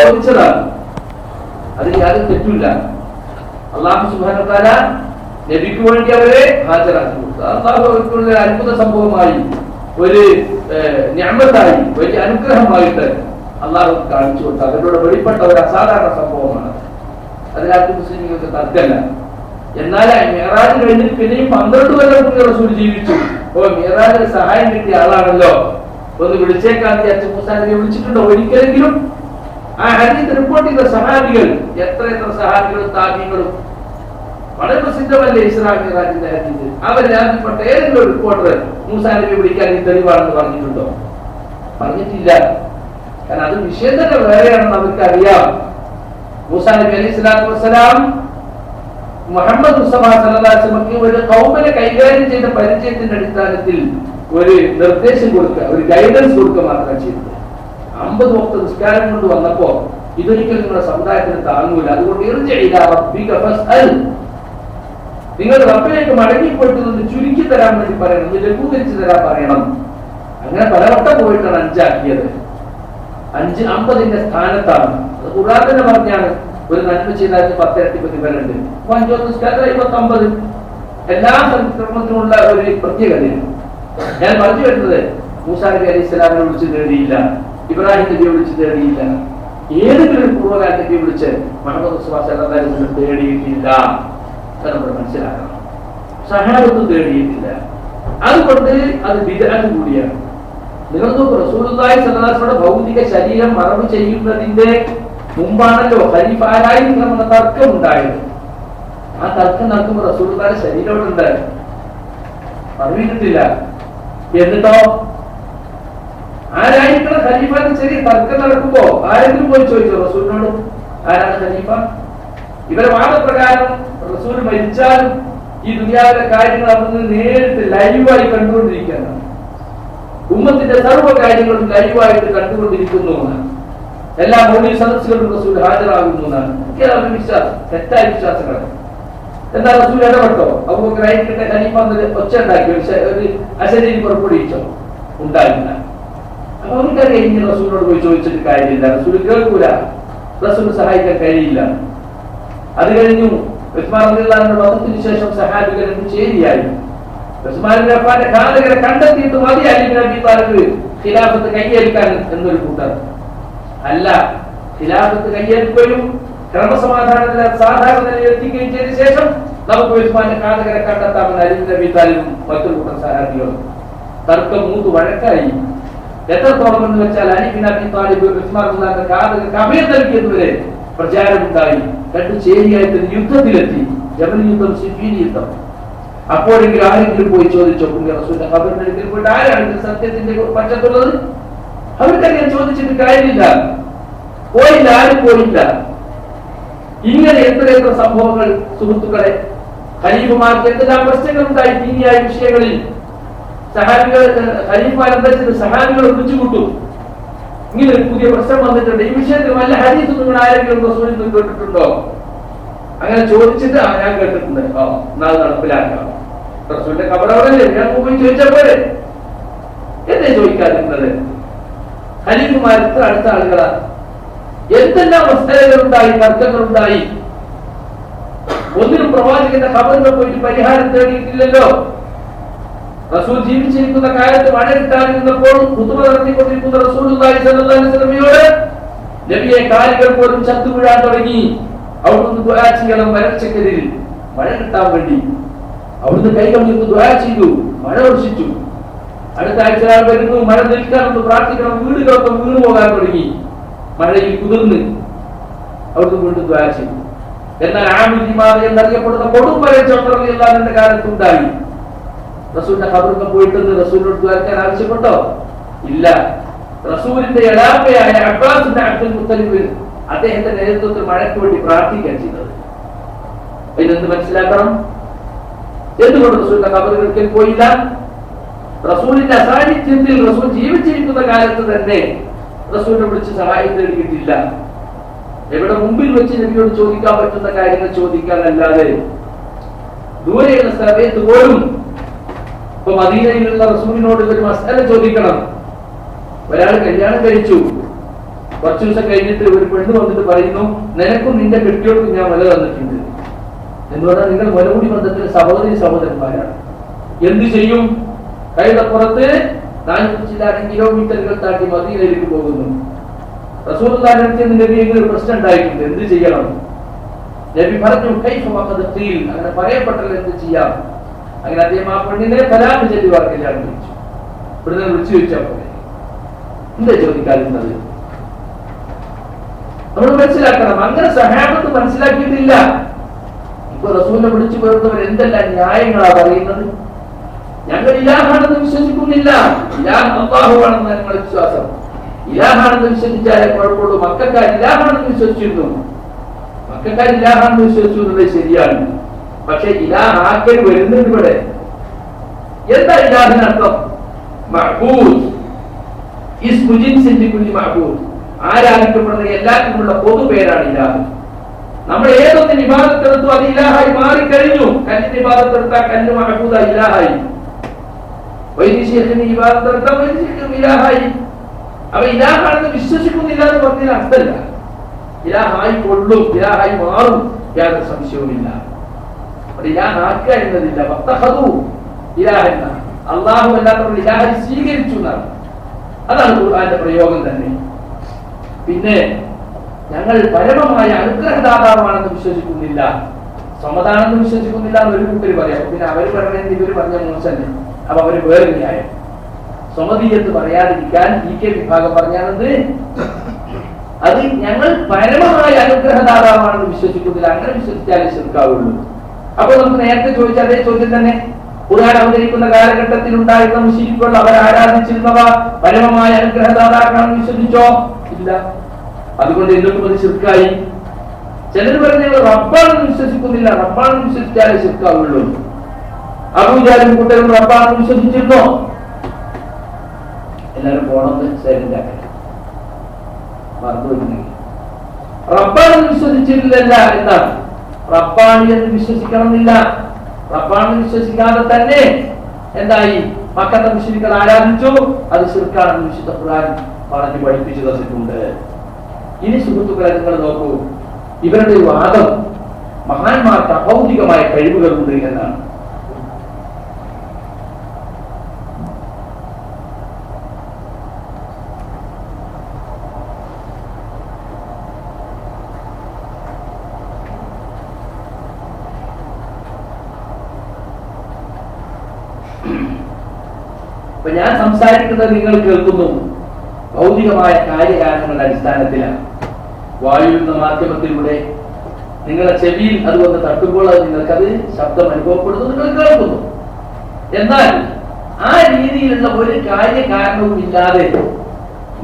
ചോദിച്ചതാണ്. അതിൽ യാതൊരു തെറ്റില്ല. അല്ലാഹു സുബ്ഹാനഹു വ തആല നബിക്ക് വേണ്ടി അവരെ ഹാജരാക്കി കൊടുത്തു. അല്ലാഹുവിന്റെ അത്ഭുത സംഭവമായി, ഒരു നിഅമത്തായി, വലിയ അനുഗ്രഹമായിട്ട് അല്ലാഹു കാണിച്ചു കൊടുത്തു. അവരോട് വെളിപ്പെട്ട ഒരു അസാധാരണ സംഭവമാണ്. അതിനകത്ത് മുസ്ലിങ്ങൾക്ക് തർക്കമല്ല. എന്നാൽ മിഅ്റാജ് കഴിഞ്ഞിട്ട് പിന്നെയും 12 കൊല്ലം കൂടി റസൂൽ ജീവിച്ചു. മിഅ്റാജിന് സഹായം കിട്ടിയ ആളാണല്ലോ, ഒന്ന് വിളിച്ചേക്കാൻ വിചാരിച്ച് മൂസാ നബിയെ വിളിച്ചിട്ടുണ്ടോ ഒരിക്കലെങ്കിലും? ആ ഹദീസ് റിപ്പോർട്ട് ചെയ്ത സഹാബികൾ എത്ര സഹാബികളും താബീങ്ങളും, വളരെ പ്രസിദ്ധമല്ലേ ഇസ്രാ മിഅ്റാജിന്റെ ഹദീസ്. അവരിൽപ്പെട്ട ഏതെങ്കിലും ഒരു റിപ്പോർട്ടർ മൂസാ നബിയെ വിളിക്കാൻ ഈ തെളിവാണെന്ന് പറഞ്ഞിട്ടുണ്ടോ? പറഞ്ഞിട്ടില്ല. കാരണം അത് വിഷയം തന്നെ വേറെയാണെന്ന് അവർക്ക് അറിയാം. മൂസാ നബി അലൈഹി സ്വലാത്തു വസ്സലാം മുഹമ്മദ് മുസ്തഫ സല്ലല്ലാഹു അലൈഹി വസല്ലം ഒരു ഖൗമിനെ കൈകാര്യം ചെയ്ത പരിചയത്തിന്റെ അടിസ്ഥാനത്തിൽ ഒരു നിർദ്ദേശം കൊടുക്കുക, ഒരു ഗൈഡൻസ് കൊടുക്കുക മാത്രം ചെയ്തത്. 50 വക്ത് നിസ്കാരം കൊണ്ട് വന്നപ്പോ ഇതൊരിക്കലും നിങ്ങളുടെ സമുദായത്തിന് താങ്ങൂല. അതുകൊണ്ട് നിങ്ങൾ റബ്ബിലേക്ക് മടങ്ങിപ്പോയിട്ട് നിന്ന് ചുരുക്കി തരാൻ വേണ്ടി പറയണം, ലഘൂകരിച്ചു തരാൻ പറയണം. അങ്ങനെ പലവട്ടം പോയിട്ടാണ് 5 ആക്കിയത്. 5 50ന്റെ സ്ഥാനത്താണ്. അത് ഖുർആൻ തന്നെ പറഞ്ഞാണ്, ഒരു നന്മ ചെയ്താൽ 10 ഇരട്ടി പ്രതിഫലമുണ്ട്. 5 നിസ്കാരം 50. എല്ലാ സംക്രമത്തിനുള്ള ഒരു പ്രത്യേകതയാണ്. ഞാൻ പറഞ്ഞു വരുന്നത്, മൂസാ നബി അലൈഹി സ്വലാമിനെ വിളിച്ച് നേടിയില്ല, ഇബ്രാഹിം നബിയെ വിളിച്ച് നേടിയില്ല, ഏതെങ്കിലും ഒരു പൂർവ്വകാല നബിയെ വിളിച്ച് മുഹമ്മദ് മുസ്തഫ സല്ലല്ലാഹു അലൈഹി വസല്ലം നേടിയിട്ടില്ല. അത് നമ്മൾ മനസ്സിലാക്കണം. സഹാബത്തും നേടിയിട്ടില്ല. അതുകൊണ്ട് അത് ബിദ്അത്ത് കൂടിയാണ്. നിങ്ങൾ നോക്കൂ, റസൂലുള്ളാഹി സ്വല്ലല്ലാഹു അലൈഹി വസല്ലം ഭൗതിക ശരീരം മറവ് ചെയ്യുന്നതിന്റെ മുമ്പാണല്ലോ ഖലീഫ ആരായിരിക്കണമെന്ന തർക്കം ഉണ്ടായത്. ആ തർക്കം നടക്കുമ്പോൾ റസൂലുള്ളാഹിയുടെ ശരീരം അവിടെ ഉണ്ടായിരുന്നു, മറവിട്ടിട്ടില്ല. എന്നിട്ടോ ആരായിരിക്കണം ഖലീഫ എന്ന് ചെറിയ തർക്കം നടക്കുമ്പോ ആരെങ്കിലും പോയി ചോദിച്ചോ റസൂലിനോട് ആരാണ് ഖലീഫ? ഇവരെ വാദപ്രകാരം റസൂൽ മരിച്ചാലും ഈ ദുനിയാവിലെ കാര്യങ്ങൾ അവിടുന്ന് നേരിട്ട് ലൈവായി കണ്ടുകൊണ്ടിരിക്കുകയാണ്. ഉമ്മത്തിന്റെ സർവ്വ കാര്യങ്ങളും ലൈവായിട്ട് കണ്ടുകൊണ്ടിരിക്കുന്നു എന്നാണ്. എല്ലാ മൗലിക സദസ്സുകളും റസൂൽ ഹാജരാകുന്നു എന്നാണ്. അവരുടെ വിശ്വാസം തെറ്റായ വിശ്വാസങ്ങളാണ്. എന്താ റസൂൽ ഇടപെട്ടോ? അബൂബക്കർ ആയിക്കട്ടെ ഖലീഫ ഒച്ച ഉണ്ടാക്കി ഒരു അശരീരി പുറപ്പെടുവിച്ചോ? ഉണ്ടായില്ല. അപ്പൊ അവർക്കറിയാം ഇനി റസൂലിനോട് പോയി ചോദിച്ചിട്ട് കാര്യമില്ല, റസൂൽ കേൾക്കൂല, റസൂൽ സഹായിക്കാൻ കഴിയില്ല. അത് കഴിഞ്ഞു ഉസ്മാൻ റളിയല്ലാഹു അൻഹു വധത്തിന് ശേഷം സഹാബികൾ ചേരിയായി. ഉസ്മാൻ ഇബ്നു അഫ്ഫാന്റെ ഘാതകരെ കണ്ടെത്തിയിട്ട് മതി അലി ഇബ്നു അബീ താലിബ് ഖിലാഫത്ത് കൈയേൽക്കാൻ എന്നൊരു കൂട്ടർ. അല്ല, ഖിലാഫത്ത് കൈയേൽക്കുകയും ക്രമസമാധാനത്തിൽ സാധാരണ നിലയിൽ എത്തിക്കുകയും ചെയ്ത ശേഷം നമുക്ക് ഉസ്മാന്റെ ഘാതകരെ കണ്ടെത്താമെന്ന് അലി ഇബ്നു അബീ താലിബും മറ്റൊരു കൂട്ടർ സഹാബികളും. തർക്കം മൂത്ത് വഴക്കായി. എത്രത്തോളം എന്ന് വെച്ചാൽ അലി ഇബ്നു അബീ താലിബ് ഉസ്മാൻ റളിയല്ലാഹു അൻഹു ഘാതകർക്ക് അഭയം നൽകിയതുവരെ പ്രചാരമുണ്ടായി. രണ്ടു ചേരിയായിട്ട് യുദ്ധത്തിലെത്തി. ജബൽ യുദ്ധം, സിഫീൻ യുദ്ധം. അപ്പോഴെങ്കിലും ആരെങ്കിലും പോയി ചോദിച്ചോ റസൂലിന്റെ ഖബറിന്റെ അടുക്കൽ പോയിട്ട് ആരാണ് സത്യത്തിന്റെ പക്ഷത്തുള്ളത്? അവർക്കറിയാൻ ചോദിച്ചിട്ട് കാര്യമില്ല, പോയില്ല, ആരും പോയില്ല. ഇങ്ങനെ എത്ര സംഭവങ്ങൾ സുഹൃത്തുക്കളെ. ഖലീഫമാർക്ക് എന്തെല്ലാം പ്രശ്നങ്ങൾ ഉണ്ടായി ദീനിയായ വിഷയങ്ങളിൽ. സഹാബികൾ ഖലീഫ സഹാബികൾ ഒന്നിച്ചുകൂട്ടും. ഇങ്ങനെ ഒരു പുതിയ പ്രശ്നം വന്നിട്ടുണ്ട്, ഈ വിഷയത്തിൽ വല്ല ഹദീസ് നിങ്ങൾ ആരെങ്കിലും റസൂലിൽ നിന്ന് കേട്ടിട്ടുണ്ടോ? അങ്ങനെ ചോദിച്ചിട്ട് ഞാൻ കേട്ടിട്ടുണ്ട്, നാളെ നടപ്പിലാക്കാം. റസൂലിന്റെ ഖബറല്ലേ, ഞാൻ പോയി ചോദിച്ചാൽ പോലെ എന്നെ ചോദിക്കാതിരുന്നത്? ഖലീഫമാർ ഇത്ര അടുത്ത ആളുകളാണ്. എന്തെല്ലാം അവസ്ഥകളുണ്ടായി, തർക്കങ്ങളുണ്ടായി. ഒന്നിനും പ്രവാചകന്റെ ഖബറിൽ പോയിട്ട് പരിഹാരം തേടിയിട്ടില്ലല്ലോ. റസൂൽ ജീവിച്ചിരിക്കുന്ന കാലത്ത് മഴ കിട്ടാതിരുന്നപ്പോൾ ഖുതുബ നടത്തിക്കൊണ്ടിരിക്കുന്ന റസൂലുള്ളാഹി സ്വല്ലല്ലാഹു അലൈഹി വസല്ലമയോട് നബിയെ കാലുകൾ പോലും ചത്തു വീഴാൻ തുടങ്ങി. അവിടുന്ന് ദുആ ചെയ്യണം വരൾച്ചക്കെതിരിൽ, മഴ കിട്ടാൻ വേണ്ടി. അവിടുന്ന് കൈകൾ നിന്ന് ദുആ ചെയ്തു, മഴ വർഷിച്ചു. അടുത്ത ആഴ്ച വരുന്നു, മഴ നിൽക്കാനൊന്ന് പ്രാർത്ഥിക്കണം. വീടുകളൊക്കെ വീണു പോകാൻ തുടങ്ങി, മഴയിൽ കുതിർന്ന്. അവിടുന്ന് വീണ്ടും ദുആ ചെയ്തു. എന്നാൽ ആമിദിമാർ എന്നറിയപ്പെടുന്ന കൊടും വരൾച്ച അള്ളാഹുവിന്റെ കാലത്തുണ്ടായി. റസൂലിന്റെ ഖബറിൽ പോയിട്ടെന്ന് റസൂലിനോട് ദുആക്കാൻ ആവശ്യപ്പെട്ടോ? ഇല്ല. റസൂലിന്റെ എളാപ്പയായ അബ്ബാസ് ഇബ്നു അബ്ദുൽ മുത്തലിബ് അദ്ദേഹത്തിന്റെ നേതൃത്വത്തിൽ മഴയ്ക്ക് വേണ്ടി പ്രാർത്ഥിക്കാൻ ചെയ്തത്. ഇതെന്ത് മനസ്സിലാക്കണം? എന്തുകൊണ്ട് റസൂലിന്റെ ഖബറിൽ പോയില്ല? റസൂലിന്റെ അസാന്നിധ്യത്തിൽ റസൂൽ ജീവിച്ചിരിക്കുന്ന കാലത്ത് തന്നെ റസൂലിനെ വിളിച്ച് സഹായം തേടിയിട്ടില്ല. എവിടെ മുമ്പിൽ വെച്ച് നബിയോട് ചോദിക്കാൻ പറ്റുന്ന കാര്യങ്ങൾ ചോദിക്കാനല്ലാതെ ദൂരെയുള്ള സമയത്ത് പോലും. ഇപ്പൊ മദീനയിലുള്ള റസൂലിനോട് ഒരു മസല ചോദിക്കണം. ഒരാൾ കല്യാണം കഴിച്ചു, കുറച്ചു ദിവസം കഴിഞ്ഞിട്ട് ഒരു പെണ്ണ് വന്നിട്ട് പറയുന്നു, നിനക്കും നിന്റെ കെട്ടിയോർക്കും ഞാൻ വില തന്നിട്ടുണ്ട് എന്ന് പറഞ്ഞാൽ നിങ്ങൾ മുലകൂടി ബന്ധത്തിന് സഹോദരന്മാരാണ്. എന്ത് ചെയ്യും? കൈതപ്പുറത്ത് 400 കിലോമീറ്ററുകൾ താണ്ടി മദീനയിലേക്ക് പോകുന്നു. റസൂലുള്ളാഹിന്റെ അടുത്ത് നബിക്ക് ഒരു പ്രശ്നം ഉണ്ടായിട്ടുണ്ട്, എന്ത് ചെയ്യണം? നബി പറഞ്ഞു, കൈഫ വഖദ ഖീൽ, അങ്ങനെ പറയപ്പെട്ടല്ലോ എന്ത് ചെയ്യാം? അങ്ങനെ അദ്ദേഹം ആ പെണ്ണിനെ തലാഖ് ചൊല്ലി കല്യാണം കഴിച്ചു. ഇവിടുന്ന് വിളിച്ചു ചോദിച്ചാൽ പോലെ എന്താ ചോദിക്കാതിരുന്നത്? നമ്മൾ മനസ്സിലാക്കണം, അങ്ങനെ സഹാബത്ത് മനസ്സിലാക്കിയിട്ടില്ല. ഇപ്പൊ റസൂലിനെ വിളിച്ചു പോരുന്നവർ എന്തെല്ലാം ന്യായങ്ങളാ പറയുന്നത്. ഞങ്ങൾ ഇലാഹാണെന്ന് വിശ്വസിക്കുന്നില്ല, ഇലാഹ് അല്ലാഹുവാണെന്ന് ഞങ്ങളുടെ വിശ്വാസം. ഇലാഹാണെന്ന് വിശ്വസിച്ചാലേ കുഴപ്പമുള്ളൂ. മക്കക്കാർ ഇലാഹാണെന്ന് വിശ്വസിച്ചിരുന്നു, മക്കക്കാർ ഇലാഹാണെന്ന് വിശ്വസിച്ചു എന്നുള്ളത് ശരിയാണ്. പക്ഷെ ഇലാഹ് ആക്കൽ വരുന്നുണ്ട് ഇവിടെ. എന്താ ഇലാഹിനർത്ഥം? മഅബൂദ്, ഇസ്മു ജിൻസിൻ ലികുല്ലി മഅബൂദ്, ആരാധിക്കപ്പെടുന്ന എല്ലാത്തിനുമുള്ള പൊതു പേരാണ് ഇലാഹ്. നമ്മൾ ഏതൊന്നിന് ഇബാദത്തെടുത്തു അത് ഇലാഹായി മാറിക്കഴിഞ്ഞു. കല്ലിന് ഇബാദത്തെടുത്താൽ കല്ല് മഅബൂദായി ഇലാഹായി. വൈദിശേഖന് ഇബാദത്തെടുത്താൽ വൈദിശേഖനും ഇലാഹായി. അവ ഇലാഹാണെന്ന് വിശ്വസിക്കുന്നില്ല എന്ന് പറഞ്ഞാൽ അർത്ഥമില്ല. ഇലാഹായി കൊള്ളും, ഇലാഹായി മാറും, യാതൊരു സംശയവുമില്ല. ഇലാഹാക്കുക എന്നതില്ല. വത്തഖദു ഇലാഹന്ന, അല്ലാഹു അല്ലാത്തവർ ഇലാഹായി സ്വീകരിച്ചു എന്നാണ്. അതാണ് ഖുർആന്റെ പ്രയോഗം തന്നെ. പിന്നെ ഞങ്ങൾ പരമമായ അനുഗ്രഹദാതാവാണെന്ന് വിശ്വസിക്കുന്നില്ല, സമതാണെന്ന് വിശ്വസിക്കുന്നില്ല എന്ന് ഒരു കൂട്ടർ പറയാം. പിന്നെ അവര് പറയണത് ഇവര് പറഞ്ഞ മോശല്ലേ, അപ്പൊ അവര് വേറെ ന്യായം. സമതീയത്ത് പറയാതിരിക്കാൻ PK വിഭാഗം പറഞ്ഞാണത്, അത് ഞങ്ങൾ പരമമായ അനുഗ്രഹദാതാവാണെന്ന് വിശ്വസിക്കുന്നില്ല, അങ്ങനെ വിശ്വസിച്ചാലേ ശിർക്കാവുള്ളൂ. അപ്പൊ നമുക്ക് നേരത്തെ ചോദിച്ച അതേ ചോദ്യം തന്നെ, ഖുർആൻ അവതരിക്കുന്ന കാലഘട്ടത്തിൽ ഉണ്ടായിരുന്ന മുശ്രിക്കുകൾ അവർ ആരാധിച്ചിരുന്നവ പരമമായ അനുഗ്രഹദാതാക്കളാണെന്ന് വിശ്വസിച്ചോ? ഇല്ല. അതുകൊണ്ട് എന്തൊക്കെ അത് ശിർക്കായി. ചിലർ പറഞ്ഞ ഞങ്ങൾ റബ്ബാണെന്ന് വിശ്വസിക്കുന്നില്ല, റബ്ബാണെന്ന് വിശ്വസിച്ചാലേ ശിർക്കാവുള്ളൂ. അബൂജഹലും കൂട്ടരും റബ്ബാണെന്ന് വിശ്വസിച്ചിരുന്നോ? എല്ലാവരും പോണമെന്ന് സൈലന്റ് മറന്നു. റബ്ബാണെന്ന് വിശ്വസിച്ചിട്ടില്ല എന്താണ്? റബ്ബാണ് എന്ന് വിശ്വസിക്കണമെന്നില്ല. റബ്ബാണെന്ന് വിശ്വസിക്കാതെ തന്നെ എന്തായി? മക്കത്തെ മുശ്രിക്കുകൾ ആരാധിച്ചു, അത് ശിർക്കാണെന്ന് വിശുദ്ധ ഖുർആൻ പറഞ്ഞു പഠിപ്പിച്ചു തന്നിട്ടുണ്ട്. ഇനി സുഹൃത്തുക്കളെ നിങ്ങൾ നോക്കൂ, ഇവരുടെ വാദം മഹാന്മാർക്ക് അഭൗതികമായ കഴിവുകളുണ്ട് എന്നാണ്. ഇപ്പൊ ഞാൻ സംസാരിക്കുന്നത് നിങ്ങൾ കേൾക്കുന്നു ഭൗതികമായ കാര്യകാരണങ്ങളുടെ അടിസ്ഥാനത്തിലാണ്. വായു എന്ന മാധ്യമത്തിലൂടെ നിങ്ങളുടെ ചെവിയിൽ അതുകൊണ്ട് തട്ടുമ്പോൾ നിങ്ങൾക്കത് ശബ്ദം അനുഭവപ്പെടുന്നു, നിങ്ങൾ കേൾക്കുന്നു. എന്നാൽ ആ രീതിയിലുള്ള ഒരു കാര്യകാരണവും ഇല്ലാതെ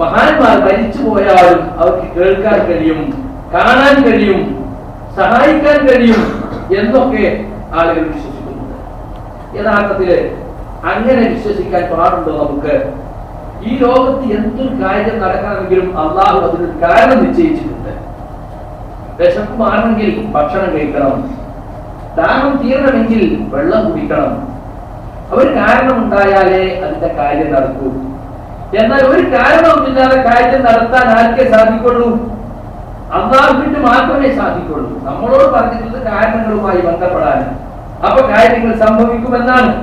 മഹാന്മാർ മരിച്ചു പോയാലും അവർക്ക് കേൾക്കാൻ കഴിയും, കാണാൻ കഴിയും, സഹായിക്കാൻ കഴിയും എന്നൊക്കെ ആളുകൾ വിശ്വസിക്കുന്നുണ്ട്. യഥാർത്ഥത്തില് അങ്ങനെ വിശ്വസിക്കാൻ പാടുണ്ടോ? നമുക്ക് ഈ ലോകത്ത് എന്തൊരു കാര്യം നടക്കണമെങ്കിലും അള്ളാഹു അതിനൊരു കാരണം നിശ്ചയിച്ചിട്ടുണ്ട്. വിശപ്പ് മാറണമെങ്കിൽ ഭക്ഷണം കഴിക്കണം, ദാഹം തീരണമെങ്കിൽ വെള്ളം കുടിക്കണം. ഒരു കാരണം ഉണ്ടായാലേ അതിന്റെ കാര്യം നടക്കൂ. എന്നാൽ ഒരു കാരണവുമില്ലാതെ കാര്യം നടത്താൻ ആർക്കേ സാധിക്കുള്ളൂ? അള്ളാഹുവിന് മാത്രമേ സാധിക്കുള്ളൂ. നമ്മളോട് പറഞ്ഞിട്ടുള്ളത് കാരണങ്ങളുമായി ബന്ധപ്പെടാൻ. അപ്പൊ കാര്യങ്ങൾ സംഭവിക്കുമെന്നാണ്.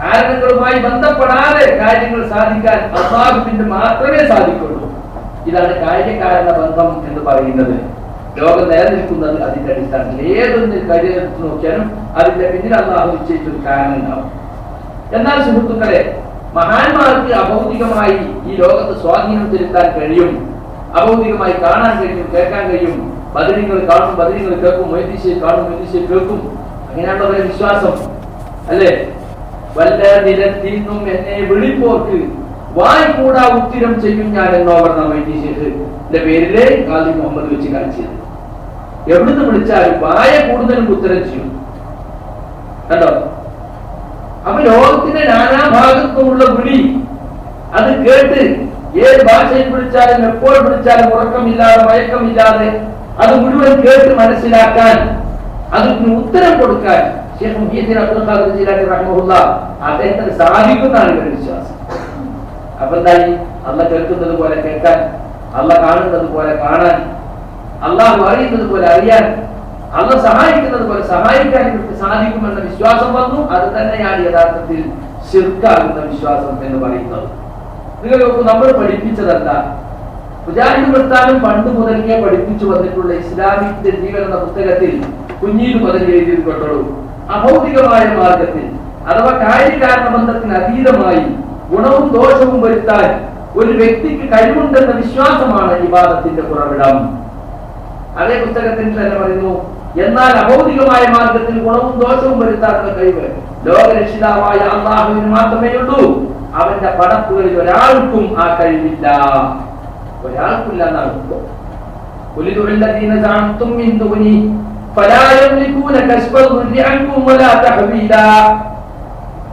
കാരണങ്ങളുമായി ബന്ധപ്പെടാതെ കാര്യങ്ങൾ സാധിക്കാൻ അള്ളാഹുവിന് മാത്രമേ സാധിക്കുള്ളൂ. ഇതാണ് കാര്യകാരണ ബന്ധം എന്ന് പറയുന്നത്. ലോകം നിലനിൽക്കുന്നത് അതിന്റെ അടിസ്ഥാനത്തിൽ. ഏതൊന്ന് കാര്യം എടുത്തു നോക്കിയാലും അതിന്റെ പിന്നിൽ അള്ളാഹു നിശ്ചയിച്ചൊരു കാരണം ഉണ്ടാവും. എന്നാൽ സുഹൃത്തുക്കളെ, മഹാന്മാർക്ക് അഭൗതികമായി ഈ ലോകത്ത് സ്വാധീനം ചെലുത്താൻ കഴിയും, അഭൗതികമായി കാണാൻ കഴിയും, കേൾക്കാൻ കഴിയും. ബദരീങ്ങൾ കാണും, ബദരീങ്ങൾ കേൾക്കും, മൊയ്തീശ്വർ കാണും, മൊയ്തീശ്വർ കേൾക്കും. അങ്ങനെയാണല്ലോ അവരുടെ വിശ്വാസം, അല്ലേ? വല്ല നിലത്തിന്നും എന്നെ വിളിപ്പോർക്ക് വായ് കൂടാ ഉത്തരം ചെയ്യും ഞാൻ എന്നോവർ മൊയ്തീശ്വറിന്റെ പേരില് ഖാദി മുഹമ്മദ് വെച്ച് കാണിച്ചത്. എവിടുന്ന് വിളിച്ചാലും വായ കൂടുതലും ഉത്തരം ചെയ്യും. കണ്ടോ? അപ്പൊ ലോകത്തിന്റെ നാനാഭാഗത്തുമുള്ള വിളി അത് കേട്ട് ഏത് ഭാഷയിൽ വിളിച്ചാലും എപ്പോൾ വിളിച്ചാലും ഉറക്കമില്ലാതെ മയക്കമില്ലാതെ അത് മുഴുവൻ കേട്ട് മനസ്സിലാക്കാൻ, അതിന് ഉത്തരം കൊടുക്കാൻ ശൈഖ് മുഹ്യിദ്ദീൻ അബ്ദുൽ ഖാദിർ ജീലാനി റഹിമഹുല്ലാഹ് അദ്ദേഹത്തിന് സാധിക്കുന്നതാണ് ഇവരുടെ വിശ്വാസം. അപ്പൊ എന്തായി? അള്ളാഹ് കേൾക്കുന്നത് പോലെ കേൾക്കാൻ അള്ളാഹ് കാണുന്നത് പോലെ കാണാൻ, അള്ളാഹു അറിയുന്നത് പോലെ അറിയാൻ, അള്ളാഹ് സഹായിക്കുന്നത് പോലെ സഹായിക്കാൻ ഇവർക്ക് സാധിക്കുമെന്ന വിശ്വാസം വന്നു. അത് തന്നെയാണ് യഥാർത്ഥത്തിൽ ശിർക്കാകുന്ന വിശ്വാസം എന്ന് പറയുന്നത്. നിങ്ങൾ നോക്കൂ, നമ്മൾ പഠിപ്പിച്ചതല്ല, മുജാഹിദ് പ്രസ്ഥാനം പണ്ട് മുതൽക്കേ പഠിപ്പിച്ചു വന്നിട്ടുള്ള ഇസ്ലാമിക് ജീവൻ എന്ന പുസ്തകത്തിൽ കുഞ്ഞീത് മുതൽ എഴുതിയിട്ടുള്ളൂ. അഭൗതികമായ മാർഗത്തിൽ അഥവാ കാര്യകാരണ ബന്ധത്തിന് അതീതമായി ഗുണവും ദോഷവും വരുത്താൻ ഒരു വ്യക്തിക്ക് കഴിവുണ്ടെന്ന വിശ്വാസമാണ് ഇബാദത്തിന്റെ ഉറവിടം. അതേ പുസ്തകത്തിൽ തന്നെ പറയുന്നു, എന്നാൽ അഭൗതികമായ മാർഗത്തിൽ ഗുണവും ദോഷവും വരുത്താനുള്ള കഴിവ് ലോകരക്ഷിതാവായ അല്ലാഹുവിന് മാത്രമേ ഉള്ളൂ. അവന്റെ പടപ്പുകളിൽ ഒരാൾക്കും ആ കഴിവില്ല, ഒരാൾക്കില്ല എന്നാണ്.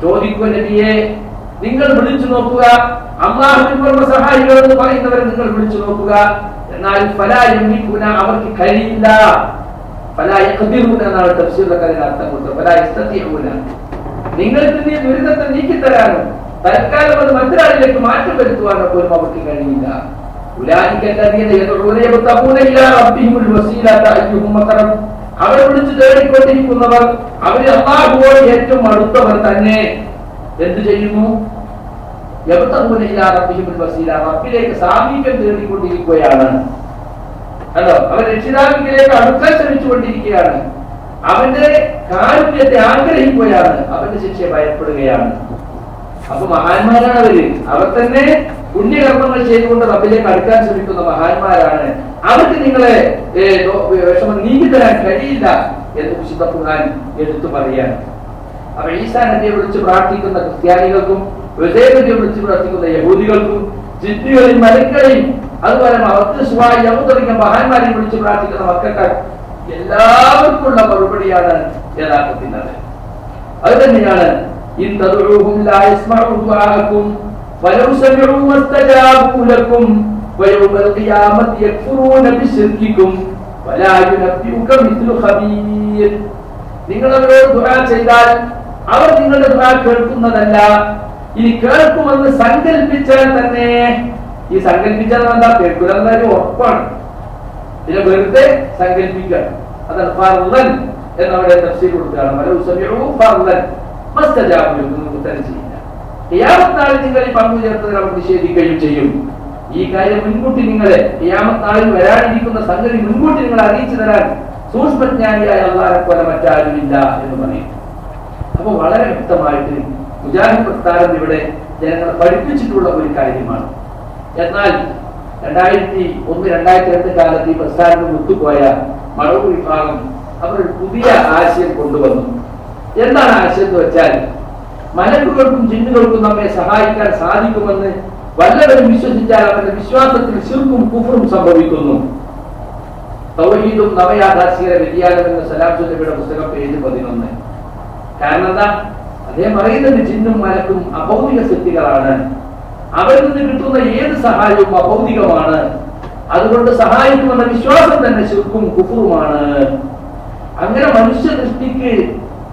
ചോദിക്കുക നബിയെ, നിങ്ങൾ വിളിച്ചു നോക്കുക, അല്ലാഹുവിന്റെ സഹായികൾ എന്ന് പറയുന്നവരെ നിങ്ങൾ വിളിച്ചു നോക്കുക. എന്നാൽ ഫലാ യംലികൂന, അവർക്ക് കഴിയില്ല. ഫലാ യഖ്ദിറൂന എന്നാണ് തഫ്സീറിലെ അർത്ഥം കൊടുത്തത്. ഫലാ യസ്തതിഊന, നിങ്ങൾക്ക് നീ ദുരിതത്തെ നീക്കിത്തരാനും തൽക്കാലം അത് മറ്റൊരാളിലേക്ക് മാറ്റം വരുത്തുവാനോ പോലും അവർക്ക് കഴിയില്ല. അവർ വിളിച്ചു തേടിക്കൊണ്ടിരിക്കുന്നവർ, അവര് അല്ലാഹുവോട് ഏറ്റവും അടുത്തവർ തന്നെ എന്ത് ചെയ്യുന്നു? റബ്ബിലേക്ക് സാമീപ്യം തേടിക്കൊണ്ടിരിക്കുകയാണ്. അല്ലോ, അവർ രക്ഷിതാവിലേക്ക് അടുക്കാൻ ശ്രമിച്ചുകൊണ്ടിരിക്കുകയാണ്. അവന്റെ കാരുണ്യത്തെ ആഗ്രഹിക്കുകയാണ്, അവന്റെ ശിക്ഷയെ ഭയപ്പെടുകയാണ്. അപ്പൊ മഹാന്മാരാണ് അവര്. അവർ തന്നെ പുണ്യകർമ്മങ്ങൾ ചെയ്തുകൊണ്ട് റബ്ബിലേക്ക് അടുക്കാൻ ശ്രമിക്കുന്ന മഹാന്മാരാണ്. അവർക്ക് നിങ്ങളെ വിഷമം നീക്കിത്തരാൻ കഴിയില്ല എന്ന് വിശുദ്ധ ഖുർആൻ എടുത്തു പറയാണ്. അപ്പൊ ഈസാ നബിയെ വിളിച്ച് പ്രാർത്ഥിക്കുന്ന ക്രിസ്ത്യാനികൾക്കും ഉസൈർ നബിയെ വിളിച്ച് പ്രാർത്ഥിക്കുന്ന യഹൂദികൾക്കും ജിന്നുകളെയും മലക്കളെയും അതുപോലെ തുടങ്ങിയ മഹാന്മാരെയും വിളിച്ച് പ്രാർത്ഥിക്കുന്ന മക്കൾക്ക് എല്ലാവർക്കുള്ള മറുപടിയാണ് യഥാർത്ഥത്തിൽ അത്. അത് തന്നെയാണ് ولو سمعوا ما استجابوا لكم ويوم القيامة يكفرون بشرككم ولا ينبئك مثل خبير. നിങ്ങൾ അവരോട് ദുആ ചെയ്താൽ അവർ നിങ്ങളുടെ ദുആ കേൾക്കുന്നതല്ല, ഇനി കേൾക്കുമെന്ന് സങ്കല്പിച്ചാൽ തന്നെ, ഈ സങ്കല്പിച്ചാൽ എന്താ കേൾക്കുന്നത് ഉറപ്പാണ്, പിന്നെ വെറുതെ സങ്കല്പിക്കുക. അതാണ് ഫർളൻ എന്നവിടെ തഫ്സീർ കൊടുക്കുകയാണ്. വലൗ സമിഉ ഫർളൻ മസ്തജാബു ലക്കും, ഉത്തരം ചെയ്യില്ല. ഖിയാമത്ത് നാളിൽ നിങ്ങൾ ഈ പങ്കു ചേർത്തതിൽ അവർ നിഷേധിക്കുകയും ചെയ്യും. ഈ കാര്യം മുൻകൂട്ടി നിങ്ങളെ ഖിയാമത്ത് നാളിൽ വരാനിരിക്കുന്ന സംഗതി മുൻകൂട്ടി നിങ്ങൾ അറിയിച്ചു തരാൻ സൂക്ഷ്മജ്ഞാനിയായ അല്ലാഹുവിനെ പോലെ മറ്റാരുമില്ല എന്ന് പറയും. അപ്പൊ വളരെ വ്യക്തമായിട്ട് മുജാഹിദ് പ്രസ്ഥാനം ഇവിടെ ജനങ്ങളെ പഠിപ്പിച്ചിട്ടുള്ള ഒരു കാര്യമാണ്. എന്നാൽ 2001-2002 കാലത്ത് ഈ പ്രസ്ഥാനം വിട്ടുപോയ മടവൂർ വിഭാഗം അവർ ഒരു പുതിയ ആശയം കൊണ്ടുവന്നു. എന്താണ് ആശയം എന്ന് വെച്ചാൽ, മലക്കുകൾക്കും ജിന്നുകൾക്കും നമ്മെ സഹായിക്കാൻ സാധിക്കുമെന്ന് വല്ലവരും വിശ്വസിച്ചാൽ അവരുടെ വിശ്വാസത്തിൽ ശിർക്കും കുഫ്റും സംഭവിക്കുന്നു. തൗഹീദും നവയാഥാസ്ഥിക വ്യതിയാനം എന്ന സലാം സുന്നയുടെ പുസ്തകം പേജ് 11. കാരണം എന്താ? അദ്ദേഹം പറയുന്നത് ജിന്നും മലക്കും അഭൗതിക ശക്തികളാണ്. അവരിൽ നിന്ന് കിട്ടുന്ന ഏത് സഹായവും അഭൗതികമാണ്. അതുകൊണ്ട് സഹായിക്കുമെന്ന വിശ്വാസം തന്നെ ശിർക്കും കുഫ്റുമാണ്. അങ്ങനെ മനുഷ്യ ദൃഷ്ടിക്ക്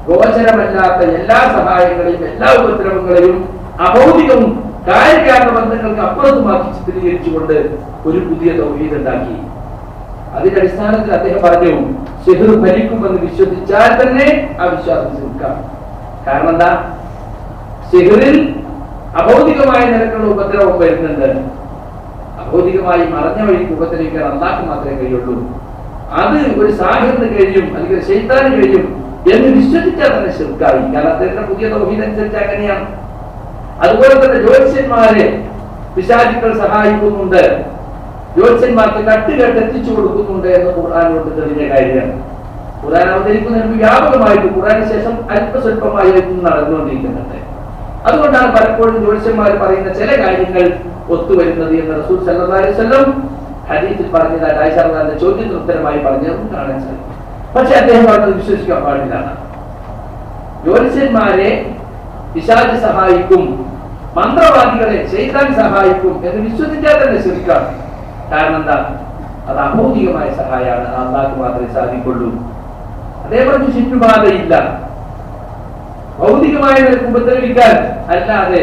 ഗോചരമല്ലാത്ത എല്ലാ സഹായങ്ങളെയും എല്ലാ ഉപദ്രവങ്ങളെയും അഭൗതികവും കാര്യകാരണ ബന്ധങ്ങൾക്ക് അപ്പുറത്തുമാക്കി ചിത്രീകരിച്ചുകൊണ്ട് ഒരു പുതിയ തൗഹീദ് ഉണ്ടാക്കി. അതിന്റെ അടിസ്ഥാനത്തിൽ അദ്ദേഹം പറഞ്ഞു, സിഹ്ർ ഭരിക്കുമെന്ന് വിശ്വസിച്ചാൽ തന്നെ ആ വിശ്വാസം ശിർക്കാണ്. കാരണം എന്താ? സിഹ്റിൽ അഭൗതികമായ നിരക്കുള്ള ഉപദ്രവം വരുന്നുണ്ട്. അഭൗതികമായി മറഞ്ഞ വഴിക്ക് ഉപദ്രവിക്കാൻ അല്ലാഹു മാത്രമേ കഴിയുള്ളൂ. അത് ഒരു സാഹിറിന് കഴിയും, അല്ലെങ്കിൽ ശൈത്താന് കഴിയും എന്ന് വിശ്വസിച്ചാൽ തന്നെ ശിർക്കായി. കാരണം അദ്ദേഹത്തിന്റെ പുതിയ തൗഹീദ് അനുസരിച്ച് അങ്ങനെയാണ്. അതുപോലെ തന്നെ ജ്യോത്സ്യന്മാരെ പിശാചുക്കൾ സഹായിക്കുന്നുണ്ട്, ജ്യോത്സ്യന്മാർക്ക് കട്ടുകെട്ട് എത്തിച്ചു കൊടുക്കുന്നുണ്ട് എന്ന് ഖുർആൻ കൊണ്ട് തെളിഞ്ഞ കാര്യമാണ്. ഖുർആൻ അവതരിക്കുന്നതിന് വ്യാപകമായിട്ട് ഖുർആന് ശേഷം അല്പസ്വല്പമായിരുന്നു നടന്നുകൊണ്ടിരിക്കുന്നുണ്ട്. അതുകൊണ്ടാണ് പലപ്പോഴും ജ്യോത്സ്യന്മാർ പറയുന്ന ചില കാര്യങ്ങൾ ഒത്തുവരുന്നത് എന്ന് റസൂൽ സല്ലല്ലാഹു അലൈഹി വസല്ലം ഹദീസിൽ പറഞ്ഞതായി ആയിഷ റളിയല്ലാഹു ചോദ്യത്തിന് ഉത്തരമായി പറഞ്ഞതും കാണാൻ സാധിക്കും. പക്ഷെ അദ്ദേഹം പറഞ്ഞത് വിശ്വസിക്കാൻ പാടില്ല. ജ്യോത്സ്യന്മാരെ പിശാച് സഹായിക്കും, മന്ത്രവാദികളെ ശൈത്താൻ സഹായിക്കും എന്ന് വിശ്വസിച്ചാൽ തന്നെ ശിർക്കാണ്. കാരണം എന്താ? അത് അഭൗതികമായ സഹായമാണ്, അല്ലാഹുവിന് മാത്രമേ സാധിക്കുള്ളൂ. അതേപോലെ ചുറ്റുപാതയില്ല, ഭൗതികമായ നിലക്ക് ഉപദ്രവിക്കാൻ അല്ലാതെ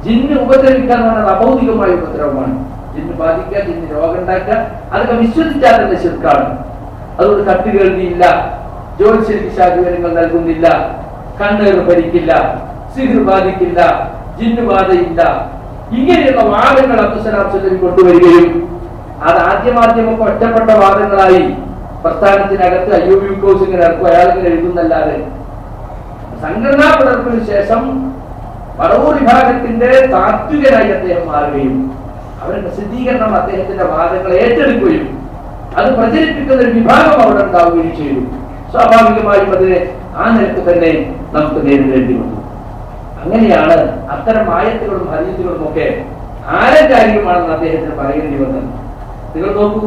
ജിന്ന് ഉപദ്രവിക്കാൻ പറഞ്ഞത് അഭൗതികമായ ഉപദ്രവമാണ്. ജിന്ന് ബാധിക്കുക, ജിന്ന് രോഗം ഉണ്ടാക്കുക, അതൊക്കെ വിശ്വസിച്ചാൽ തന്നെ ശിർക്കാണ്. അതുകൊണ്ട് കട്ടുകേൾവിയില്ല, ജ്യോതിഷവിവരങ്ങൾ നൽകുന്നില്ല, കണ്ണേറ് ഭരിക്കില്ല, സിഹിർ ബാധിക്കില്ല, ജിന്ന് ബാധയില്ല, ഇങ്ങനെയുള്ള വാദങ്ങൾ അബ്ദുസ്സലാം കൊണ്ടുവരികയും അത് ആദ്യമാദ്യമൊക്കെ ഒറ്റപ്പെട്ട വാദങ്ങളായി പ്രസ്ഥാനത്തിനകത്ത് അയ്യൂബ് കോഴ്സ് ഇങ്ങനെ ഇറക്കും, അയാളിങ്ങനെ എഴുതുന്നല്ലാതെ സംഘടനാ പിളർപ്പിന് ശേഷം പറവൂർ വിഭാഗത്തിന്റെ താത്വികനായി അദ്ദേഹം മാറുകയും അവരുടെ പ്രസിദ്ധീകരണം അദ്ദേഹത്തിന്റെ വാദങ്ങൾ ഏറ്റെടുക്കുകയും അത് പ്രചരിപ്പിക്കുന്ന ഒരു വിഭാഗം അവിടെ ഉണ്ടാവുകയും ചെയ്തു. സ്വാഭാവികമായും അതിനെ ആ നിലക്ക് തന്നെ നമുക്ക് നേരിടേണ്ടി വന്നു. അങ്ങനെയാണ് അത്തരം ആയത്തുകളും ഹദീസുകളും ഒക്കെ ആരംകാരികമാണെന്ന് അദ്ദേഹത്തിന് പറയേണ്ടി വന്നത്. നിങ്ങൾ നോക്കൂ,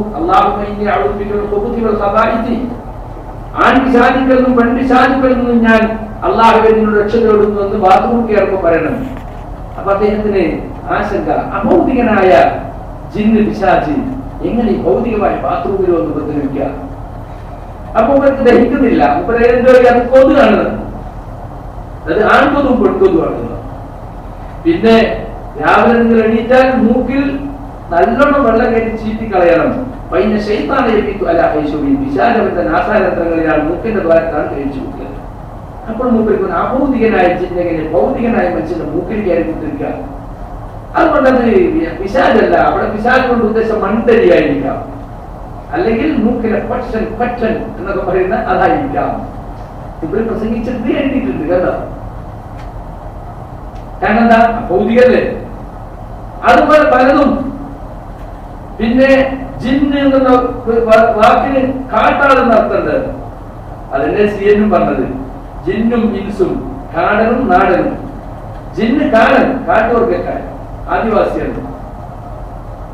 ആൺപിശാചുക്കളിൽ നിന്നും പെൺപിശാചുക്കളിൽ നിന്നും ഞാൻ അള്ളാഹുവിനോട് രക്ഷ തേടുന്നു എന്ന് ബാത്റൂം കയറുമ്പോൾ പറയണം. അപ്പൊ അദ്ദേഹത്തിന് ആശങ്ക, അഭൗതികനായ ജിന്ന് പിശാച് എങ്ങനെ ഭൗതികമായി ബാത്റൂമിൽ വന്ന് ഉപദ്രവിക്കുക? അപ്പൊ ഇവർക്ക് ദഹിക്കുന്നില്ല, എന്തോ അത് കൊതു കാണുന്നത്, അത് ആൺകൊതും പെൺകൊതു കാണുന്നത്. പിന്നെ രാവിലെ നിങ്ങൾ എണീറ്റാൽ മൂക്കിൽ നല്ലോണം വെള്ളം കയറ്റി ചീറ്റി കളയണം. പൈന ശൈത്താനെ അല്ല ഐശ്വര്യ വിശാലവന്റെ നാസാരത്രങ്ങളിലാണ് മൂക്കിന്റെ ദ്വാരത്താണ് കഴിച്ചു കൊടുക്കുന്നത്. അപ്പോൾ മൂക്കിൽ അഭൗതികനായ ചിന്തകനെ ഭൗതികനായ മനുഷ്യന്റെ മൂക്കിൽ കയറി കുത്തിരിക്കുക. അതുകൊണ്ടത് പിശാചല്ല, അവിടെ പിശാച് കൊണ്ട് ഉദ്ദേശം മൺതരിയായിരിക്കാം, അല്ലെങ്കിൽ മൂക്കിലെ പക്ഷൻ പക്ഷൻ എന്നൊക്കെ പറയുന്ന അതായിരിക്കാം. ഇവിടെ പ്രസംഗിച്ചിട്ട് എഴുതിയിട്ടുണ്ട് കേട്ടോ. കാരണം എന്താ, ഭൗതികല്ലേ. അതുപോലെ പലതും. പിന്നെ ജിന്ന് എന്ന വാക്കിന് കാട്ടാളെന്ന് അർത്ഥമുണ്ട്. അതിന്റെ സിയനും പറഞ്ഞത് ജിന്നും ഇൻസും, കാടനും നാടനും. ജിന്ന് കാടൻ, കാട്ടുവർഗക്കാരൻ, ആദിവാസിയാണ്.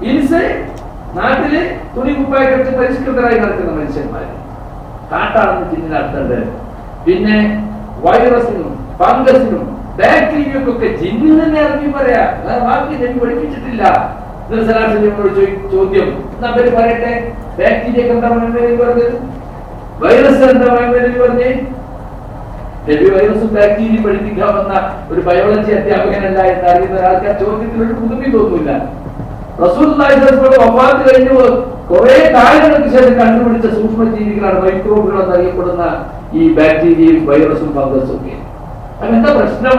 ഇൻസ് നാട്ടില് തുണി കുപ്പായൊക്കെ പരിഷ്കൃതരായി നടക്കുന്ന മനുഷ്യന്മാര്. കാട്ടാളെന്ന് ജിന്നിന് അർത്ഥമുണ്ട്. പിന്നെ വൈറസിനും ഫംഗസിനും ബാക്ടീരിയക്കൊക്കെ ജിന്നിൽ തന്നെ ഇറങ്ങി പറയാ. ബാക്കി എനിക്ക് പഠിപ്പിച്ചിട്ടില്ല. ചോദ്യം അവര് പറയട്ടെ, ബാക്ടീരിയക്ക് എന്താ പറഞ്ഞത്, വൈറസ് എന്താ പറഞ്ഞേ? നബി വൈറസും ബാക്ടീരിയ പഠിപ്പിക്കാമെന്ന ഒരു ബയോളജി അധ്യാപകനല്ല എന്ന് അറിയുന്ന ഒരാൾക്ക് ആ ചോദ്യത്തിൽ ഒരു പുതുമി തോന്നില്ല. റസൂലുള്ളാഹി വഫാത്ത് കഴിഞ്ഞു കുറെ കാലങ്ങൾക്ക് ശേഷം കണ്ടുപിടിച്ച സൂക്ഷ്മജീവികളാണ് മൈക്രോബുകൾ എന്നറിയപ്പെടുന്ന ഈ ബാക്ടീരിയയും വൈറസും ഫംഗസും ഒക്കെ. അതെന്താ പ്രശ്നം?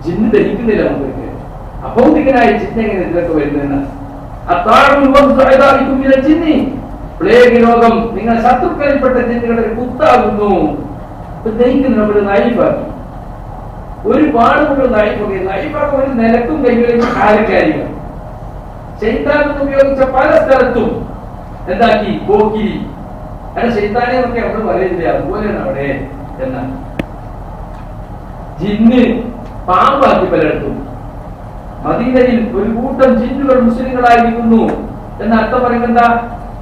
ജിന്ന് ദഹിക്കുന്നില്ല. നമുക്ക് അഭൗതികനായ ജിന്ന് എങ്ങനെ ഇതിലൊക്കെ വരുന്നതെന്ന്. പ്ലേഗ് രോഗം നിങ്ങൾ ശത്രുക്കളിൽപ്പെട്ട ജിന്നുകളുടെ കുത്താകുന്നു. ദഹിക്കുന്ന നമ്മൾ നൈഫാക്കി, ഒരുപാട് നമ്മൾ നൈഫാക്കി ഒരു നിലക്കും കൈകളിലും കാലക്കാരികൾ ശൈത്താൻ ഉപയോഗിച്ച പല സ്ഥലത്തും എന്താക്കി പോക്കി. കാരണം ശൈത്താനെ ഒക്കെ നമ്മൾ പറയുന്നില്ല, അതുപോലെയാണ് അവിടെ. എന്നാൽ ജിന്ന് പാമ്പാക്കി പലയിടത്തും. മദീനയിൽ ഒരു കൂട്ടം ജിന്നുകൾ മുസ്ലിങ്ങളായിരിക്കുന്നു എന്ന അർത്ഥം പറയുന്നത്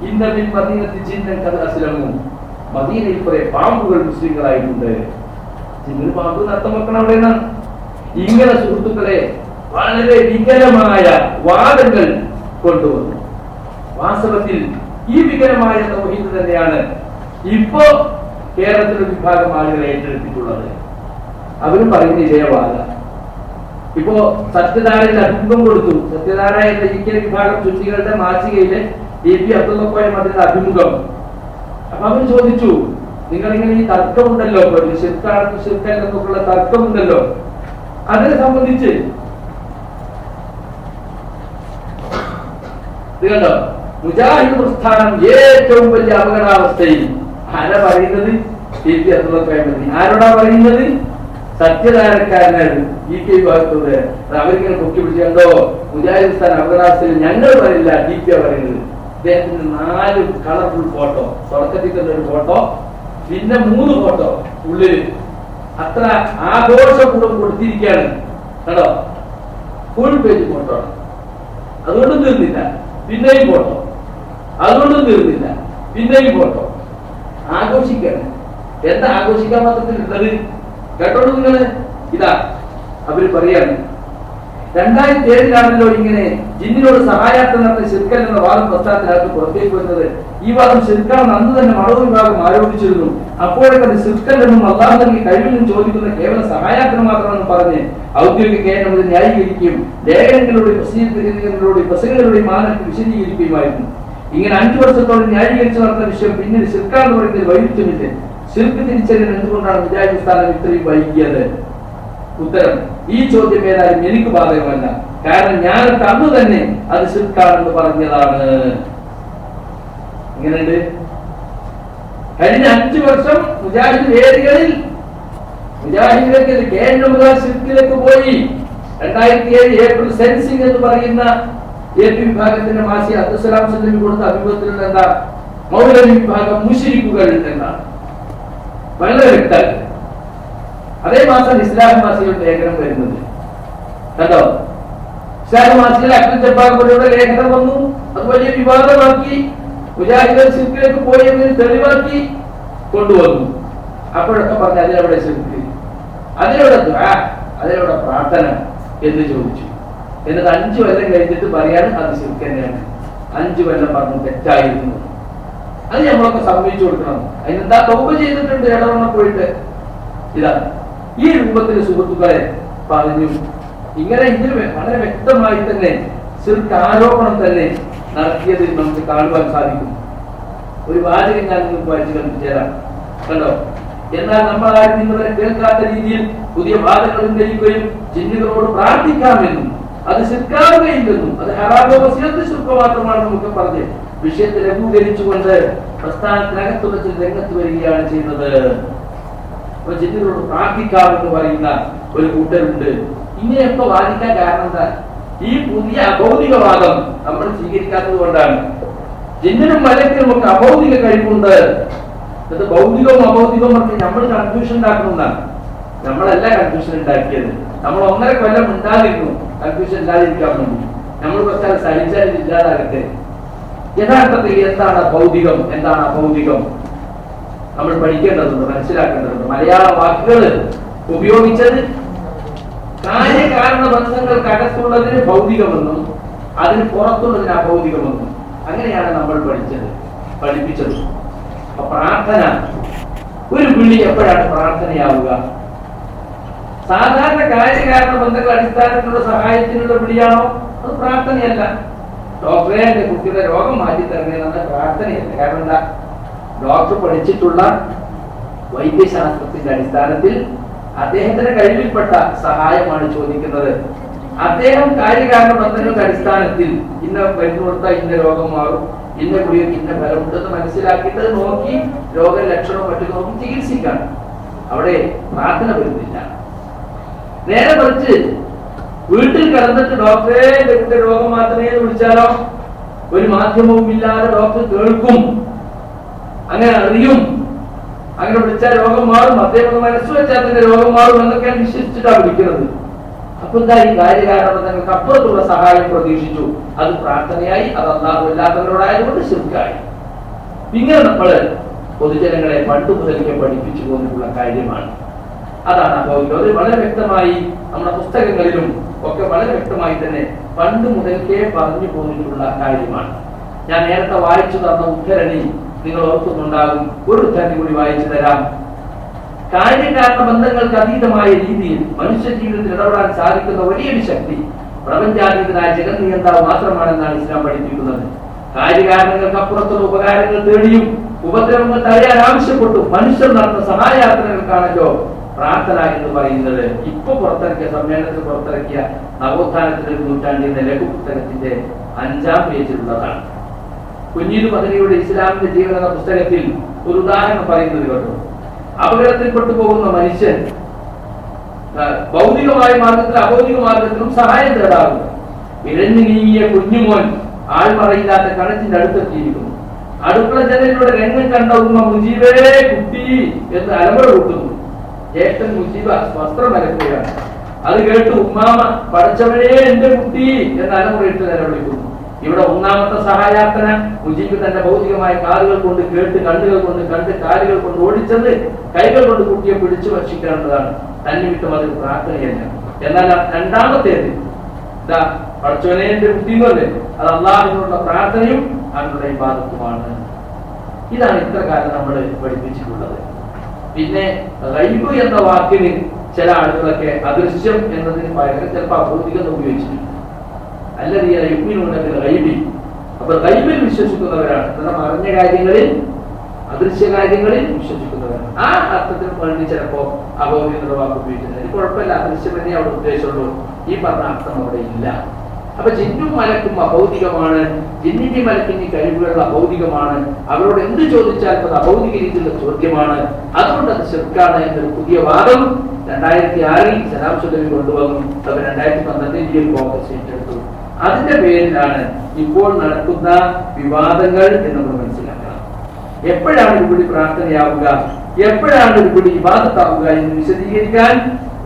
ഇന്നമിൻ മദീനത്തിൽ ജിന്നൻ കഥ അസ്ലമു. മദീനയിൽ കുറെ പാമ്പുകൾ മുസ്ലിങ്ങളായിട്ടുണ്ട്. ജിന്നിന് പാമ്പ് അർത്ഥം വെക്കണം അവിടെ. ഇങ്ങനെ സുഹൃത്തുക്കളെ വളരെ വികലമായ വാദങ്ങൾ കൊണ്ടുവന്നു. വാസ്തവത്തിൽ ഈ വികലമായ തൗഹീദ് തന്നെയാണ് ഇപ്പോ കേരളത്തിലെ വിഭാഗം ആളുകളെ ഏറ്റെടുത്തിട്ടുള്ളത്. അവരും പറയുന്ന ഇതേ വാദ. ഇപ്പോ സത്യധാരയിൽ അഭിമുഖം കൊടുത്തു. സത്യധാര എന്ന ഇരിക്കൽ വിഭാഗം ചുറ്റികളുടെ മാസികയിലെ DP അബ്ദുള്ളക്കോയ അതിന്റെ അഭിമുഖം. അപ്പൊ അവർ ചോദിച്ചു, നിങ്ങളിങ്ങനെ ഈ തർക്കമുണ്ടല്ലോ, ശിർക്കാണെന്ന് ശിർക്കല്ലെന്നൊക്കെയുള്ള തർക്കമുണ്ടല്ലോ, അതിനെ സംബന്ധിച്ച് കണ്ടോ, മുജാഹിദ് പ്രസ്ഥാനം ഏറ്റവും വലിയ അപകടാവസ്ഥയിൽ. ആരാ പറയുന്നത്? DP അബ്ദുള്ളക്കോയ. ആരോടാ പറയുന്നത്? സത്യധാരക്കാരനാണ് DK വിഭാഗത്തോട്. അവരിങ്ങനെ പൊക്കി പിടിച്ചോ മുജാഹിദ് സ്ഥാൻ അപകടാവസ്ഥയിൽ ഞങ്ങൾ പറയില്ല, DP പറയുന്നത്. അദ്ദേഹത്തിന് 4 കളർഫുൾ ഫോട്ടോ, തുടക്കത്തിൽ തന്നെ ഒരു ഫോട്ടോ, പിന്നെ 3 ഫോട്ടോ ഉള്ളിൽ. അത്ര ആഘോഷപൂർവ്വം കൊടുത്തിരിക്കുകയാണ് കേട്ടോ. Full page photo. അതുകൊണ്ടും തീർന്നില്ല, പിന്നെയും ഫോട്ടോ. അതുകൊണ്ടും തീർന്നില്ല, പിന്നെയും ഫോട്ടോ. ആഘോഷിക്കാണ്. എന്താ ആഘോഷിക്കാൻ മാത്രത്തിലുള്ളത്? കേട്ടോളൂ നിങ്ങള്. ഇതാ അവര് പറയാണ്, 2007 ഇങ്ങനെ ജിന്നിനോട് സഹായാർത്ഥം നടത്തി ശിർക്കൽ എന്ന വാദം പ്രസ്ഥാനത്തിനകത്ത് പുറത്തേക്ക് വരുന്നത്. ഈ വാദം ശിർക്കാണെന്ന് അന്ന് തന്നെ മടവ വിഭാഗം ആരോപിച്ചിരുന്നു. അപ്പോഴൊക്കെ അത് ശിർക്കല്ലെന്നും അള്ളാഹു നൽകി കഴിവിൽ നിന്നും ചോദിക്കുന്ന കേവല സഹായാർത്ഥം മാത്രമെന്ന് പറഞ്ഞ് ഔദ്യോഗിക കേന്ദ്രം ഇത് ന്യായീകരിക്കുകയും ലേഖനങ്ങളിലൂടെ പ്രസംഗങ്ങളിലൂടെ മാനത്തിൽ വിശദീകരിക്കുകയുമായിരുന്നു. ഇങ്ങനെ 5 വർഷത്തോളം ന്യായീകരിച്ച് നടന്ന വിഷയം പിന്നീട് ശിർക്കാന്ന് പറയുന്നതിൽ വൈരുദ്ധ്യമില്ല. ശിർക്ക് തിരിച്ചറിയാൻ എന്തുകൊണ്ടാണ് മുജാഹിദ് സ്ഥാനം ഇത്രയും വൈകിയത്? ഉത്തരം, ഈ ചോദ്യം ഏതായാലും എനിക്ക് ബാധകമല്ല. കാരണം ഞാൻ അന്ന് തന്നെ അത് ശിർക്കാണെന്ന് പറഞ്ഞതാണ്. ഇങ്ങനെയുണ്ട്. കഴിഞ്ഞ 5 വർഷം മുജാഹിദ് വേദികളിൽ മുജാഹിദിലേക്ക് കേന്ദ്ര മുതൽ ശിർക്കിലേക്ക് പോയി. 2007 ഏപ്രിൽ സെൻസിംഗ് എന്ന് പറയുന്ന AP വിഭാഗത്തിന്റെ മാസി അബ്ദുസ്സലാം സല്ലമി കൊടുത്ത അഭിമുഖത്തിലുള്ള എന്താ, മൗലവി വിഭാഗം മുശ്രിക്കുകൾ എന്നാണ് വളരെ വ്യക്തമായി. അതേ മാസം ഇസ്ലാം മാസികയുടെ ലേഖനം വരുന്നത് കണ്ടോ. ഇസ്ലാം മാസികയിൽ അബ്ദുൽ ജബ്ബാർ പോലെയുള്ള ലേഖനം വന്നു. അത് വലിയ വിവാദമാക്കി. മുജാഹിദ് ശിർക്കിലേക്ക് പോയി എന്നതിന് തെളിവാക്കി കൊണ്ടുവന്നു. അപ്പോഴൊക്കെ പറഞ്ഞു അതിലെവിടെ ശിർക്ക്, അതിലെവിടെ ദുആ, അതിലെവിടെ പ്രാർത്ഥന എന്ന് ചോദിച്ചു. എന്നിട്ട് 5 കൊല്ലം കഴിഞ്ഞിട്ട് പറയാണ് അത് ശിർക്ക് തന്നെയാണ്. 5 കൊല്ലം പറഞ്ഞു തെറ്റായിരുന്നു. അത് നമ്മളൊക്കെ സമ്മതിച്ചു കൊടുക്കണം. അതിനെന്താ തൗബ ചെയ്തിട്ടുണ്ട് ഇടവണ്ണ പോയിട്ട്. ഇതാ ഈ രൂപത്തിൽ സുഹൃത്തുക്കളെ പറഞ്ഞു. ഇങ്ങനെ ഇതിൽ വളരെ വ്യക്തമായി തന്നെ ശിർക്ക് ആരോപണം തന്നെ നടത്തിയത് നമുക്ക് കാണുവാൻ സാധിക്കും. ഒരു വാചകം ഞാൻ നിങ്ങൾക്ക് വായിച്ചു കൽപ്പിച്ചേരാം. കണ്ടോ. എന്നാൽ നമ്മളാരും നിങ്ങളെ കേൾക്കാത്ത രീതിയിൽ പുതിയ വാദങ്ങൾ ഉന്നയിക്കുകയും ജിന്നുകളോട് പ്രാർത്ഥിക്കാമെന്നും അത് ശിർക്കാവുകയില്ലെന്നും അത് ഹറാമോ വസിയത്ത് ശിർക്ക് മാത്രമാണെന്ന് നമുക്ക് പറഞ്ഞ് വിഷയത്തെ ലഘൂകരിച്ചുകൊണ്ട് പ്രസ്ഥാനത്തിനകത്ത് വെച്ച് രംഗത്ത് വരികയാണ് ചെയ്യുന്നത്. ജിന്നുകളോട് പ്രാർത്ഥിക്കാമെന്ന് പറയുന്ന ഒരു കൂട്ടരുണ്ട്. ഇങ്ങനെയൊക്കെ വാദിക്കാൻ കാരണം എന്താ? ഈ പുതിയ അഭൗതികവാദം നമ്മൾ സ്വീകരിക്കാത്തത് കൊണ്ടാണ്. ജിന്നിനും മലക്കിനും ഒക്കെ അഭൗതിക കഴിവുണ്ട്. അത് ഭൗതികവും അഭൗതികവും പറഞ്ഞ് നമ്മൾ കൺഫ്യൂഷൻ ഉണ്ടാക്കുന്നതാണ്. നമ്മളല്ല കൺഫ്യൂഷൻ ഉണ്ടാക്കിയത്. നമ്മൾ 1.5 കൊല്ലം ഉണ്ടായിരുന്നു കൺഫ്യൂഷൻ ഇല്ലാതിരിക്കാൻ വേണ്ടി. നമ്മൾ കുറച്ചാൽ സഹിച്ചാൽ ഇല്ലാതാകട്ടെ. യഥാർത്ഥത്തിൽ എന്താണ് ഭൗതികം, എന്താണ് അഭൗതികം നമ്മൾ പഠിക്കേണ്ടതുണ്ട്, മനസ്സിലാക്കേണ്ടതുണ്ട്. മലയാള വാക്കുകൾ ഉപയോഗിച്ചത് കാര്യകാരണ ബന്ധങ്ങൾക്ക് അകത്തുള്ളതിന് ഭൗതികമെന്നും അതിന് പുറത്തുള്ളതിന് അഭൗതികമെന്നും അങ്ങനെയാണ് നമ്മൾ പഠിപ്പിച്ചത്. അപ്പൊ പ്രാർത്ഥന, ഒരു വിളി എപ്പോഴാണ് പ്രാർത്ഥനയാവുക? സാധാരണ കാര്യകാരണ ബന്ധങ്ങൾ അടിസ്ഥാനത്തിലുള്ള സഹായത്തിനുള്ള വിളിയാണോ? അത് പ്രാർത്ഥനയല്ല. ഡോക്ടറെ എന്റെ കുട്ടിയുടെ രോഗം മാറ്റി തരണേന്ന പ്രാർത്ഥനയല്ല. കാരണം എന്താ? ഡോക്ടർ പഠിച്ചിട്ടുള്ള വൈദ്യശാസ്ത്രത്തിന്റെ അടിസ്ഥാനത്തിൽ അദ്ദേഹത്തിന്റെ കഴിവിൽപ്പെട്ട സഹായമാണ് ചോദിക്കുന്നത്. അദ്ദേഹം കാര്യകാരണ ബന്ധങ്ങളുടെ അടിസ്ഥാനത്തിൽ ഇന്ന മരുന്ന് കൊടുത്താൽ ഇന്ന രോഗം മാറും, ഇന്ന ഗുളികയ്ക്ക് ഇന്ന ഫലമുണ്ടെന്ന് മനസ്സിലാക്കിയിട്ട് നോക്കി രോഗലക്ഷണവും മറ്റും നോക്കി ചികിത്സിക്കണം. അവിടെ പ്രാർത്ഥന വരുന്നില്ല. നേരെ മറിച്ച് വീട്ടിൽ കിടന്നിട്ട് ഡോക്ടറെ എന്റെ രോഗം മാത്രമേ വിളിച്ചാലോ ഒരു മാധ്യമവും ഇല്ലാതെ ഡോക്ടർ കേൾക്കും, അങ്ങനെ അറിയും. അങ്ങനെ വിളിച്ചാൽ രോഗം മാറും, അദ്ദേഹം മനസ്സ് വെച്ചാൽ തന്നെ രോഗം മാറും എന്നൊക്കെയാണ് വിശ്വസിച്ചിട്ടാണ് വിളിക്കുന്നത്. അപ്പൊ എന്താ ഈ കാര്യകാരണങ്ങൾക്ക് അപ്പുറത്തുള്ള സഹായം പ്രതീക്ഷിച്ചു, അത് പ്രാർത്ഥനയായി. അത് അല്ലാഹു അല്ലാത്തവരോടായതുകൊണ്ട് ശിർക്കായി. ഇങ്ങനെ നമ്മള് പൊതുജനങ്ങളെ പണ്ട് മുതൽക്കേ പഠിപ്പിച്ചു പോന്നിട്ടുള്ള കാര്യമാണ്. അതാണ് അഭൗതികം. അത് വളരെ വ്യക്തമായി നമ്മുടെ പുസ്തകങ്ങളിലും ഒക്കെ വളരെ വ്യക്തമായി തന്നെ പണ്ട് മുതൽക്കേ പറഞ്ഞു പോന്നിട്ടുള്ള കാര്യമാണ്. ഞാൻ നേരത്തെ വായിച്ചു തന്ന ഉദ്ധരണി നിങ്ങൾ ഓർക്കുന്നുണ്ടാകും. ഒരു ഉദ്ധരണി കൂടി വായിച്ചു തരാം. കാര്യകാരണ ബന്ധങ്ങൾക്ക് അതീതമായ രീതിയിൽ മനുഷ്യ ജീവിതത്തിൽ ഇടപെടാൻ സാധിക്കുന്ന വലിയൊരു ശക്തി പ്രപഞ്ചാതീതനായ ജഗന്നിയന്താവ് മാത്രമാണെന്നാണ് ഇസ്ലാം പഠിപ്പിക്കുന്നത്. കാര്യകാരണങ്ങൾക്ക് അപ്പുറത്തുള്ള ഉപകാരങ്ങൾ തേടിയും ഉപദ്രവങ്ങൾ തടയാൻ ആവശ്യപ്പെട്ടു മനുഷ്യർ നടത്തുന്ന സഹായാത്രകൾക്കാണല്ലോ പ്രാർത്ഥന എന്ന് പറയുന്നത്. ഇപ്പൊ പുറത്തിറക്കിയ സമ്മേളനത്തിൽ പുറത്തിറക്കിയ നവോത്ഥാനത്തിന്റെ 100 ലഘു പുസ്തകത്തിന്റെ 5-ാം പേജിലുള്ളതാണ്. കുഞ്ഞീദ് മദനിയുടെ ഇസ്ലാമിന്റെ ജീവൻ എന്ന പുസ്തകത്തിൽ ഒരു ഉദാഹരണം പറയുന്നത് കേട്ടോ. അപകടത്തിൽപ്പെട്ടു പോകുന്ന മനുഷ്യൻ ഭൗതികമായ മാർഗത്തിലും അഭൗതിക മാർഗത്തിലും സഹായം തേടാറുണ്ട്. ഇഴഞ്ഞു നീങ്ങിയ കുഞ്ഞുമോൻ ആൾമറയില്ലാത്ത കണച്ചിന്റെ അടുത്തെത്തിയിരിക്കുന്നു. അടുക്കള ജനലിലൂടെ രംഗം കണ്ട ഉമ്മ മുജീബേ കുട്ടി എന്ന് അലമുറ കൂട്ടുന്നു. ജ്യേഷ്ഠൻ മുജീബ വസ്ത്രം അലക്കുകയാണ്. അത് കേട്ട് ഉമ്മാമ പഠിച്ചവനേ എന്റെ കുട്ടി എന്ന് അലമുറയിട്ട് നിലവിളിക്കുന്നു. ഇവിടെ 1ാമത്തെ സഹായാർത്ഥന മുജീബ് തന്റെ ഭൗതികമായ കാലുകൾ കൊണ്ട് കേട്ട്, കണ്ണുകൾ കൊണ്ട് കണ്ട്, കാലുകൾ കൊണ്ട് ഓടിച്ചെന്ന് കൈകൾ കൊണ്ട് കുട്ടിയെ പിടിച്ചു ഭക്ഷിക്കേണ്ടതാണ്. തന്നെ വിട്ടും അതൊരു പ്രാർത്ഥനയല്ല. എന്നാൽ 2ാമത്തേത് ഇതാ പഠിച്ചവനെ എന്റെ കുട്ടിന്നല്ലേ, അത് അള്ളാഹുവിനോടുള്ള പ്രാർത്ഥനയും അവനുള്ള ഇബാദത്തുമാണ്. ഇതാണ് ഇത്ര കാലം നമ്മൾ പഠിപ്പിച്ചിട്ടുള്ളത്. പിന്നെ ഗൈബ് എന്ന വാക്കിന് ചില ആളുകളൊക്കെ അദൃശ്യം എന്നതിന് പകരം ചിലപ്പോൾ അഭൗതികം ഉപയോഗിച്ചിട്ടുണ്ട്. അല്ലതീയ യുഗ്മിനുണ്ടെങ്കിൽ ഗൈബി, അപ്പൊ ഗൈബിൽ വിശ്വസിക്കുന്നവരാണ്, കാരണം അറിഞ്ഞ കാര്യങ്ങളിൽ അദൃശ്യ കാര്യങ്ങളിൽ വിശ്വസിക്കുന്നവരാണ്. ആ അർത്ഥത്തിന് വേണ്ടി ചിലപ്പോ അഭൗതിക എന്ന വാക്ക് ഉപയോഗിക്കുന്നത് കുഴപ്പമില്ല, അദൃശ്യം തന്നെ അവിടെ ഉദ്ദേശമുള്ളൂ, ഈ പറഞ്ഞ അർത്ഥം അവിടെ ഇല്ല. അപ്പൊ ജിന്നും മലക്കും അഭൗതികമാണ്, ജിന്നിന്റെ മലക്കിന്റെ കഴിവുകൾ അഭൗതികമാണ്, അവരോട് എന്ത് ചോദിച്ചാലും അത് അഭൗതിക രീതിയിലുള്ള ചോദ്യമാണ്, അതുകൊണ്ട് അത് ശിർക്കാണ് എന്നൊരു പുതിയ വാദം 2006 സലാം സുലൈമി കൊണ്ടുവന്നു. അത് 2012 ഇന്ത്യയിൽ കോൺഗ്രസ് ഏറ്റെടുത്തു. അതിന്റെ പേരിലാണ് ഇപ്പോൾ നടക്കുന്ന വിവാദങ്ങൾ എന്ന് നമ്മൾ മനസ്സിലാക്കണം. എപ്പോഴാണ് ഒരുപടി പ്രാർത്ഥനയാവുക, എപ്പോഴാണ് ഒരുപടി ഇബാദത്താവുക എന്ന് വിശദീകരിക്കാൻ